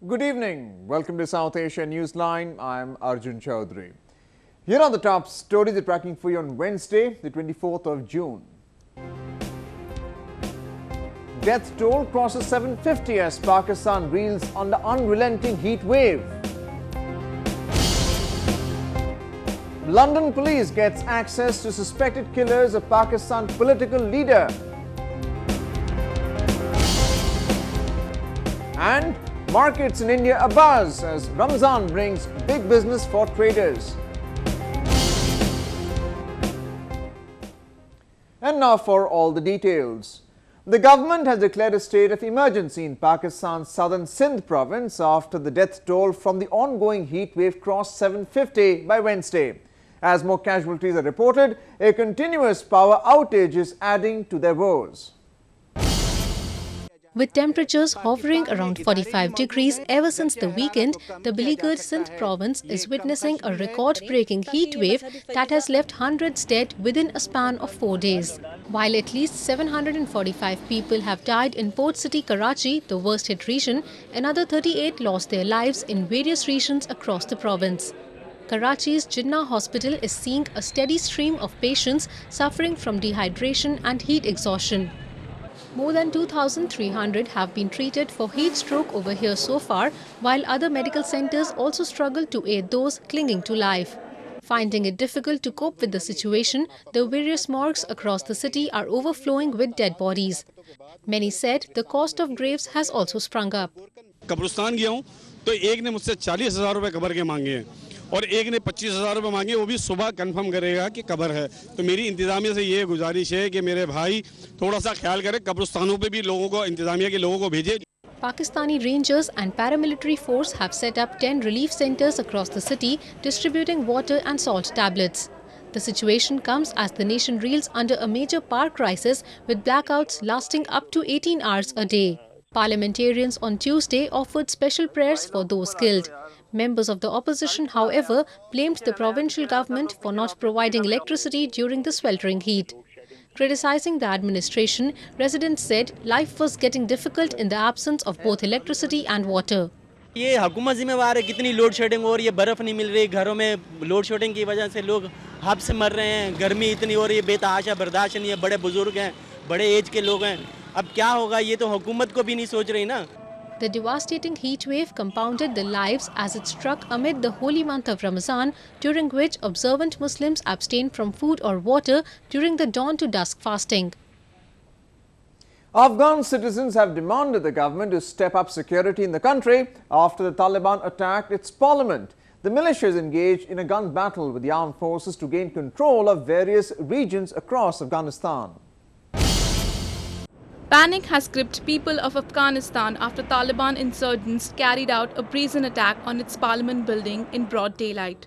Good evening. Welcome to South Asia Newsline. I'm Arjun Chaudhary. Here are the top stories we're tracking for you on Wednesday, the 24th of June. Death toll crosses 750 as Pakistan reels under unrelenting heat wave. London police gets access to suspected killers of Pakistan political leader. And markets in India abuzz as Ramazan brings big business for traders. And now for all the details. The government has declared a state of emergency in Pakistan's southern Sindh province after the death toll from the ongoing heat wave crossed 750 by Wednesday. As more casualties are reported, a continuous power outage is adding to their woes. With temperatures hovering around 45 degrees ever since the weekend, the beleaguered Sindh province is witnessing a record-breaking heat wave that has left hundreds dead within a span of 4 days. While at least 745 people have died in port city Karachi, the worst-hit region, another 38 lost their lives in various regions across the province. Karachi's Jinnah Hospital is seeing a steady stream of patients suffering from dehydration and heat exhaustion. More than 2,300 have been treated for heat stroke over here so far, while other medical centers also struggle to aid those clinging to life. Finding it difficult to cope with the situation, the various morgues across the city are overflowing with dead bodies. Many said the cost of graves has also sprung up. कब्रिस्तान गया हूं तो एक ने मुझसे 40,000 रुपए कब्र के मांगे हैं और एक ने 25,000 रुपए मांगे, वो भी सुबह कंफर्म करेगा कि कब्र है। तो मेरी इंतजामिया से ये गुजारिश है कि मेरे भाई थोड़ा सा ख्याल करें, कब्रिस्तानों पे भी लोगों को इंतजामिया के लोगों को भेजें। Pakistani Rangers and paramilitary force have set up 10 relief centers across the city, distributing water and salt tablets. The situation comes as the nation reels under a major power crisis with blackouts lasting up to 18 hours a day. Parliamentarians on Tuesday offered special prayers for those killed. Members of the opposition, however, blamed the provincial government for not providing electricity during the sweltering heat. Criticizing the administration, residents said life was getting difficult in the absence of both electricity and water. ये हुकूमत जिम्मेवार है, कितनी load shedding हो रही है, बर्फ नहीं मिल रही, घरों में लोड शेडिंग की वजह से लोग हब से मर रहे हैं, गर्मी इतनी हो रही है, बेतहाशा बर्दाश्त नहीं है, बड़े बुजुर्ग हैं, बड़े एज के लोग हैं, अब क्या होगा ये तो हुकूमत को भी नहीं सोच रही ना। The devastating heat wave compounded the lives as it struck amid the holy month of Ramazan, during which observant Muslims abstain from food or water during the dawn to dusk fasting. Afghan citizens have demanded the government to step up security in the country after the Taliban attacked its parliament. The militias engaged in a gun battle with the armed forces to gain control of various regions across Afghanistan. Panic has gripped people of Afghanistan after Taliban insurgents carried out a brazen attack on its parliament building in broad daylight.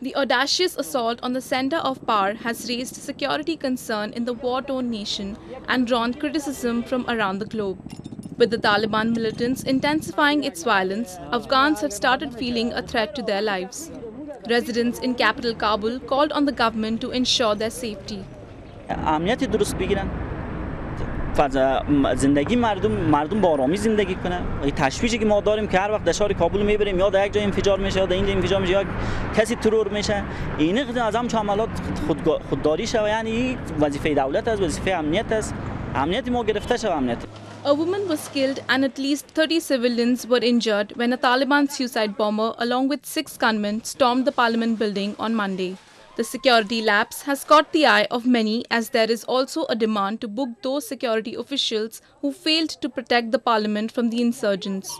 The audacious assault on the center of power has raised security concern in the war-torn nation and drawn criticism from around the globe. With the Taliban militants intensifying its violence, Afghans have started feeling a threat to their lives. Residents in capital Kabul called on the government to ensure their safety. زندگی مردم با آرامی زندگی کنن. تشویشی که ما داریم که هر وقت دشار کابل میبریم یا در یک جای انفجار میشه یا در اینجا انفجار میشه یا کسی ترور میشه، این از هم عملات خودداری شه، یعنی وظیفه دولت است، وظیفه امنیت است. امنیت ما گرفته شه امنیت. A woman was killed and at least 30 civilians were injured when a Taliban suicide bomber along with 6 gunmen stormed the parliament building on Monday. The security lapse has caught the eye of many as there is also a demand to book those security officials who failed to protect the parliament from the insurgents.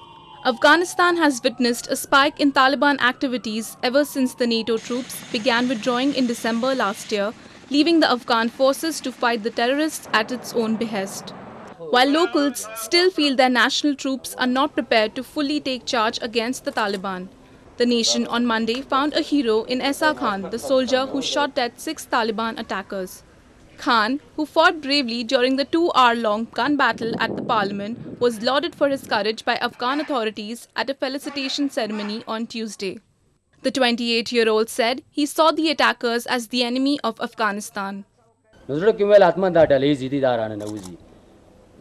Afghanistan has witnessed a spike in Taliban activities ever since the NATO troops began withdrawing in December last year, leaving the Afghan forces to fight the terrorists at its own behest. While locals still feel their national troops are not prepared to fully take charge against the Taliban. The nation on Monday found a hero in Esa Khan, the soldier who shot dead 6 Taliban attackers. Khan, who fought bravely during the 2-hour-long gun battle at the parliament, was lauded for his courage by Afghan authorities at a felicitation ceremony on Tuesday. The 28-year-old said he saw the attackers as the enemy of Afghanistan.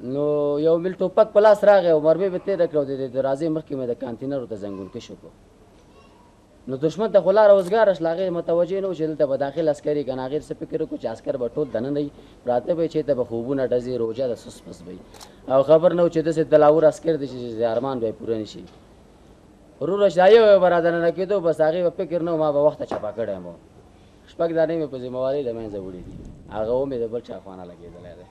نو یو بل ټوپک په لاس راغی او مرمۍ به تېره کړه او د دروازې مخکې مې د کانتینر ورته زنګون کش وکړو نو دشمن ته خو لاره اوزګاره شله هغې متوجه نه و چې دلته به داخل عسکري که نه هغې څه فکر وکړو چې عسکر به ټول دننه وي پراته به یې چېرته به خوبونه ډزې روژه د سس پس به او خبر نه و چې داسې دلاور عسکر دی چې ارمان به یې پوره نه شي وروره چې دا یو به را دننه کېدو بس هغې به فکر نه و ما به وخته چپه کړی یم شپږ دانې مې په ذموارۍ له منځه وړي دي هغه و مې د بل چا خوانا لګېدلی دی.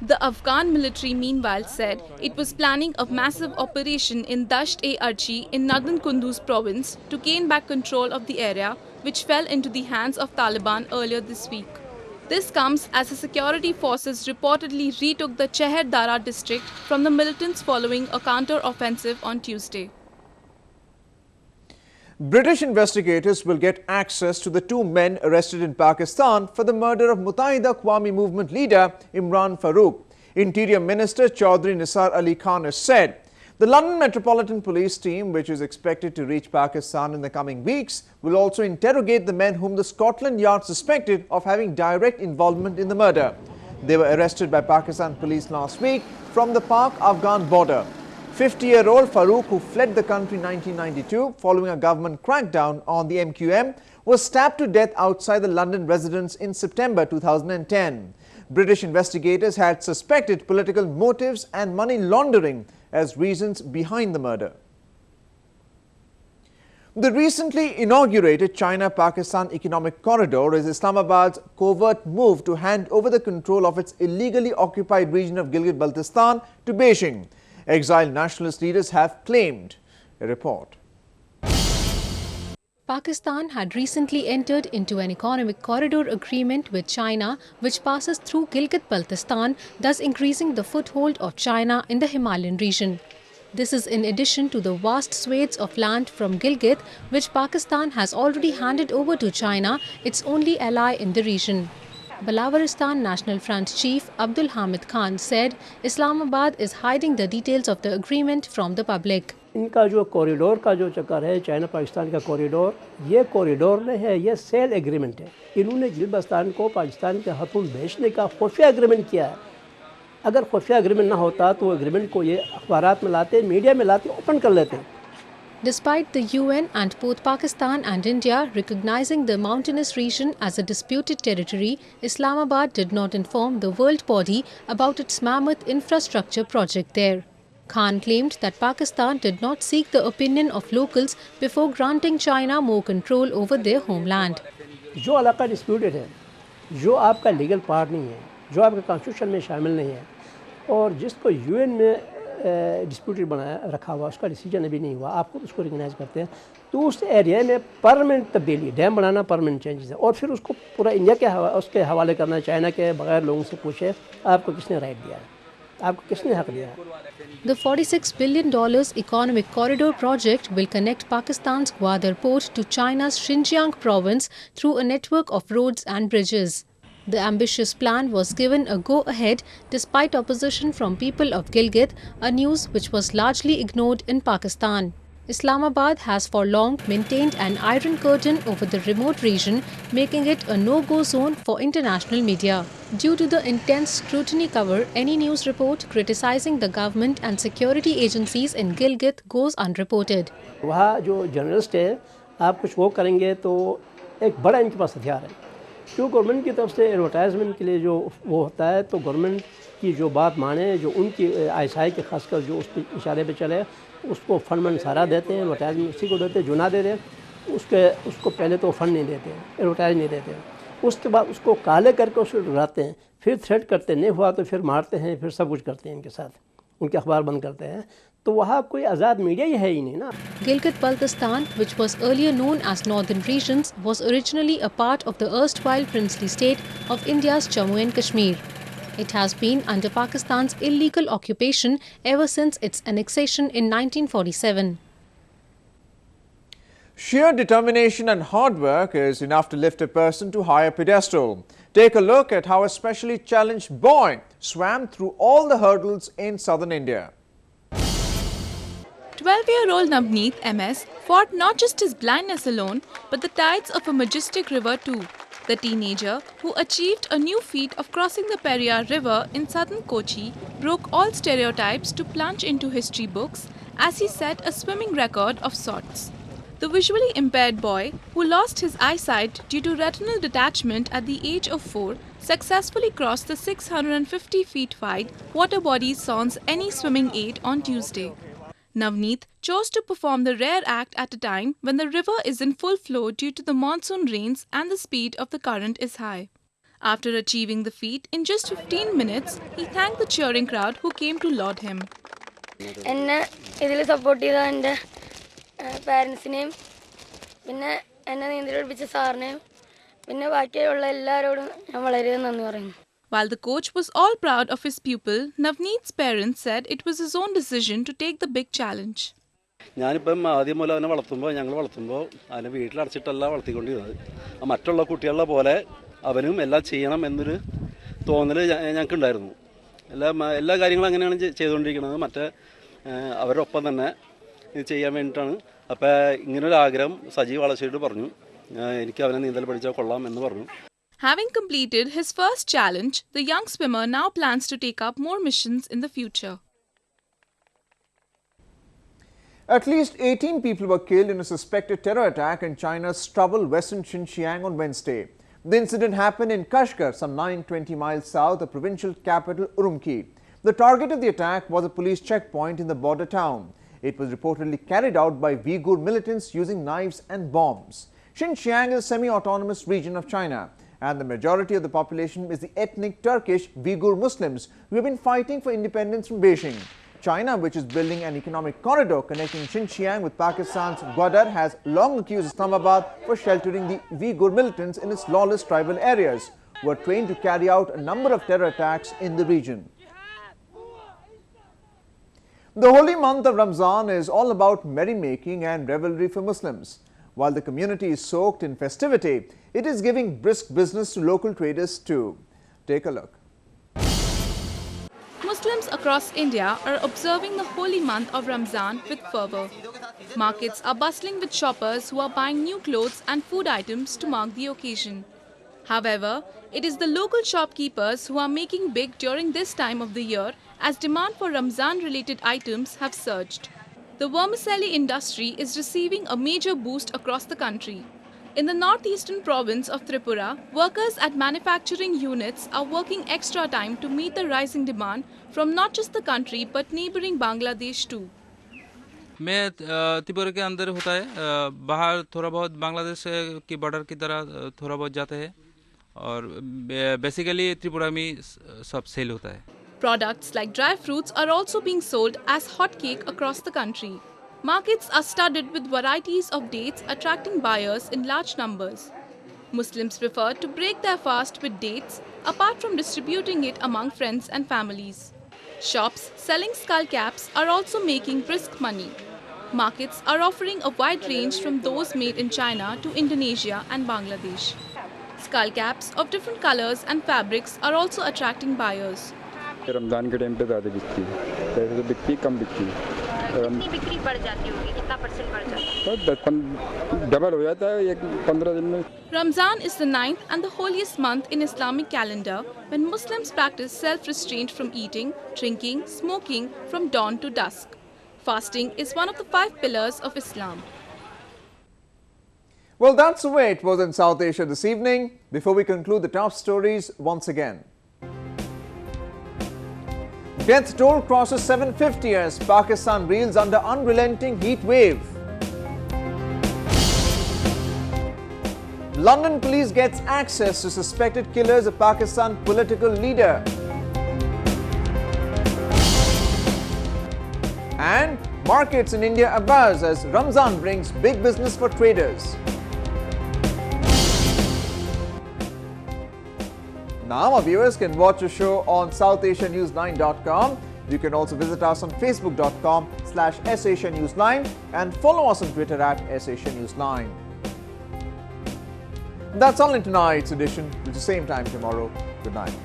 The Afghan military meanwhile said it was planning a massive operation in Dasht-e-Archi in northern Kunduz province to gain back control of the area, which fell into the hands of Taliban earlier this week. This comes as the security forces reportedly retook the Cheher Dara district from the militants following a counter-offensive on Tuesday. British investigators will get access to the two men arrested in Pakistan for the murder of Muttahida Qawami Movement leader Imran Farooq. Interior Minister Chaudhry Nisar Ali Khan has said the London Metropolitan Police team, which is expected to reach Pakistan in the coming weeks, will also interrogate the men whom the Scotland Yard suspected of having direct involvement in the murder. They were arrested by Pakistan police last week from the Pak-Afghan border. 50-year-old Farooq, who fled the country in 1992 following a government crackdown on the MQM, was stabbed to death outside the London residence in September 2010. British investigators had suspected political motives and money laundering as reasons behind the murder. The recently inaugurated China-Pakistan Economic Corridor is Islamabad's covert move to hand over the control of its illegally occupied region of Gilgit-Baltistan to Beijing. Exiled nationalist leaders have claimed. A report. Pakistan had recently entered into an economic corridor agreement with China, which passes through Gilgit-Baltistan, thus increasing the foothold of China in the Himalayan region. This is in addition to the vast swathes of land from Gilgit, which Pakistan has already handed over to China, its only ally in the region. Balawaristan National Front Chief Abdul Hamid Khan said Islamabad is hiding the details of the agreement from the public. इनका जो corridor का जो चक्कर है China Pakistan का corridor, ये corridor नहीं है, ये सेल एग्रीमेंट है. इन्होंने गिलगित को पाकिस्तान के हाथों बेचने का खुफिया एग्रीमेंट किया है. अगर खुफिया एग्रीमेंट ना होता तो एग्रीमेंट को ये अखबारात में लाते, मीडिया में लाते, ओपन कर लेते. Despite the UN and both Pakistan and India recognizing the mountainous region as a disputed territory, Islamabad did not inform the world body about its mammoth infrastructure project there. Khan claimed that Pakistan did not seek the opinion of locals before granting China more control over their homeland. जो इलाका disputed है, जो आपका legal part नहीं है, जो आपके constitution में शामिल नहीं है और जिसको यूएन में डिस्प्यूटेड बनाया रखा हुआ, उसका डिसीजन अभी नहीं हुआ, आपको उसको रिकग्नाइज करते हैं, तो उस एरिया में परमानेंट तब्दीली, डैम बनाना परमानेंट चेंजेस है और फिर उसको पूरा इंडिया के उसके हवाले करना, चाइना के बगैर लोगों से पूछे आपको किसने राइट दिया है, आपको किसने हक दिया है. The $46 billion economic corridor project will connect Pakistan's Gwadar port to China's Xinjiang province through a network of roads and bridges. The ambitious plan was given a go-ahead despite opposition from people of Gilgit, a news which was largely ignored in Pakistan. Islamabad has for long maintained an iron curtain over the remote region, making it a no-go zone for international media. Due to the intense scrutiny cover, any news report criticizing the government and security agencies in Gilgit goes unreported. वहाँ जो journalist है, आप कुछ वो करेंगे तो एक बड़ा इनके पास हथियार है. जो गवर्नमेंट की तरफ से एडवर्टाइजमेंट के लिए जो वो होता है, तो गवर्नमेंट की जो बात माने, जो उनकी आईएसआई के खासकर जो उस पर इशारे पे चले, उसको फंड मन सारा देते हैं, एडवर्टाइजमेंट उसी को देते हैं जो ना दे रहे उसको पहले तो फंड नहीं देते हैं, एडवर्टाइज नहीं देते हैं, उसके बाद उसको काले करके उसको डराते हैं, फिर थ्रेट करते, नहीं हुआ तो फिर मारते हैं, फिर सब कुछ करते हैं इनके साथ, उनके अखबार बंद करते हैं. तो वहाँ कोई आज़ाद मीडिया ही है ही नहीं ना. Gilgit-Baltistan, which was earlier known as Northern Regions, was originally a part of the erstwhile princely state of India's Jammu and Kashmir. It has been under Pakistan's illegal occupation ever since its annexation in 1947. Sheer determination and hard work is enough to lift a person to higher pedestal. Take a look at how a specially challenged boy swam through all the hurdles in southern India. 12-year-old Navneet MS fought not just his blindness alone, but the tides of a majestic river too. The teenager, who achieved a new feat of crossing the Periyar River in southern Kochi, broke all stereotypes to plunge into history books as he set a swimming record of sorts. The visually impaired boy, who lost his eyesight due to retinal detachment at the age of 4, successfully crossed the 650 feet wide water body sans any swimming aid on Tuesday. Navneet chose to perform the rare act at a time when the river is in full flow due to the monsoon rains and the speed of the current is high. After achieving the feat in just 15 minutes, he thanked the cheering crowd who came to laud him. എന്നെ ഇതിൽ support ചെയ്ത എൻ്റെ പാരൻസിനെയും പിന്നെ എന്നെ നീന്തൽ പഠിപ്പിച്ച സാറിനെയും പിന്നെ ബാക്കിയുള്ള എല്ലാവരോടും ഞാൻ വളരെ നന്ദി പറയുന്നു. While the coach was all proud of his pupil, Navneet's parents said it was his own decision to take the big challenge. ഞാനിപ്പം ആദ്യം മുതൽ അവനെ ഞങ്ങൾ വളർത്തുമ്പോൾ അവനെ വീട്ടിലടച്ചിട്ടല്ല വളർത്തിക്കൊണ്ടിരുന്നത്. മറ്റുള്ള കുട്ടികളെ പോലെ അവനും എല്ലാം ചെയ്യണം എന്നൊരു തോന്നൽ ഞങ്ങൾക്കുണ്ടായിരുന്നു. എല്ലാ കാര്യങ്ങളും അങ്ങനെയാണ് ചെയ്തുകൊണ്ടിരിക്കുന്നത്. അവരുടെ ഒപ്പം തന്നെ ഇത് ചെയ്യാൻ വേണ്ടിയിട്ടാണ്. അപ്പോൾ ഇങ്ങനൊരു ആഗ്രഹം സജീവ് വളശ്ശേരി പറഞ്ഞു. എനിക്ക് അവനെ നീന്തൽ പഠിച്ചാൽ കൊള്ളാം എന്ന് പറഞ്ഞു. Having completed his first challenge, the young swimmer now plans to take up more missions in the future. At least 18 people were killed in a suspected terror attack in China's troubled western Xinjiang on Wednesday. The incident happened in Kashgar, some 920 miles south of provincial capital Urumqi. The target of the attack was a police checkpoint in the border town. It was reportedly carried out by Uyghur militants using knives and bombs. Xinjiang is a semi-autonomous region of China, and the majority of the population is the ethnic Turkish Uyghur Muslims who have been fighting for independence from Beijing. China, which is building an economic corridor connecting Xinjiang with Pakistan's Gwadar, has long accused Islamabad for sheltering the Uyghur militants in its lawless tribal areas, who are trained to carry out a number of terror attacks in the region. The holy month of Ramazan is all about merrymaking and revelry for Muslims. While the community is soaked in festivity, it is giving brisk business to local traders too. Take a look. Muslims across India are observing the holy month of Ramazan with fervor. Markets are bustling with shoppers who are buying new clothes and food items to mark the occasion. However, it is the local shopkeepers who are making big during this time of the year, as demand for Ramazan-related items have surged. The vermicelli industry is receiving a major boost across the country. In the northeastern province of Tripura, workers at manufacturing units are working extra time to meet the rising demand from not just the country but neighboring Bangladesh too. मैं त्रिपुरा के अंदर होता है, बाहर थोड़ा बहुत बांग्लादेश की border की तरह थोड़ा बहुत जाता है और बेसिकली त्रिपुरा में सब सेल होता है. Products like dry fruits are also being sold as hotcake across the country. Markets are studded with varieties of dates attracting buyers in large numbers. Muslims prefer to break their fast with dates apart from distributing it among friends and families. Shops selling skull caps are also making brisk money. Markets are offering a wide range from those made in China to Indonesia and Bangladesh. Skull caps of different colors and fabrics are also attracting buyers. Ramzan के time पे ज़्यादा बिकती है, पैसे तो बिकती कम बिकती है. कितनी बिक्री बढ़ जाती होगी, कितना परसेंट बढ़ जाता है? तो डबल हो जाता है 15 दिन में. Ramzan is the 9th and the holiest month in Islamic calendar when Muslims practice self-restraint from eating, drinking, smoking from dawn to dusk. Fasting is one of the 5 pillars of Islam. Well, that's the way it was in South Asia this evening. Before we conclude the top stories once again. Death toll crosses 750 as Pakistan reels under unrelenting heat wave. London police gets access to suspected killers of Pakistan political leader. And markets in India abuzz as Ramazan brings big business for traders. Now our viewers can watch the show on SouthAsiaNews9.com. You can also visit us on Facebook.com/SAsiaNews9 and follow us on Twitter @SAsiaNews9. That's all in tonight's edition. It's the same time tomorrow. Good night.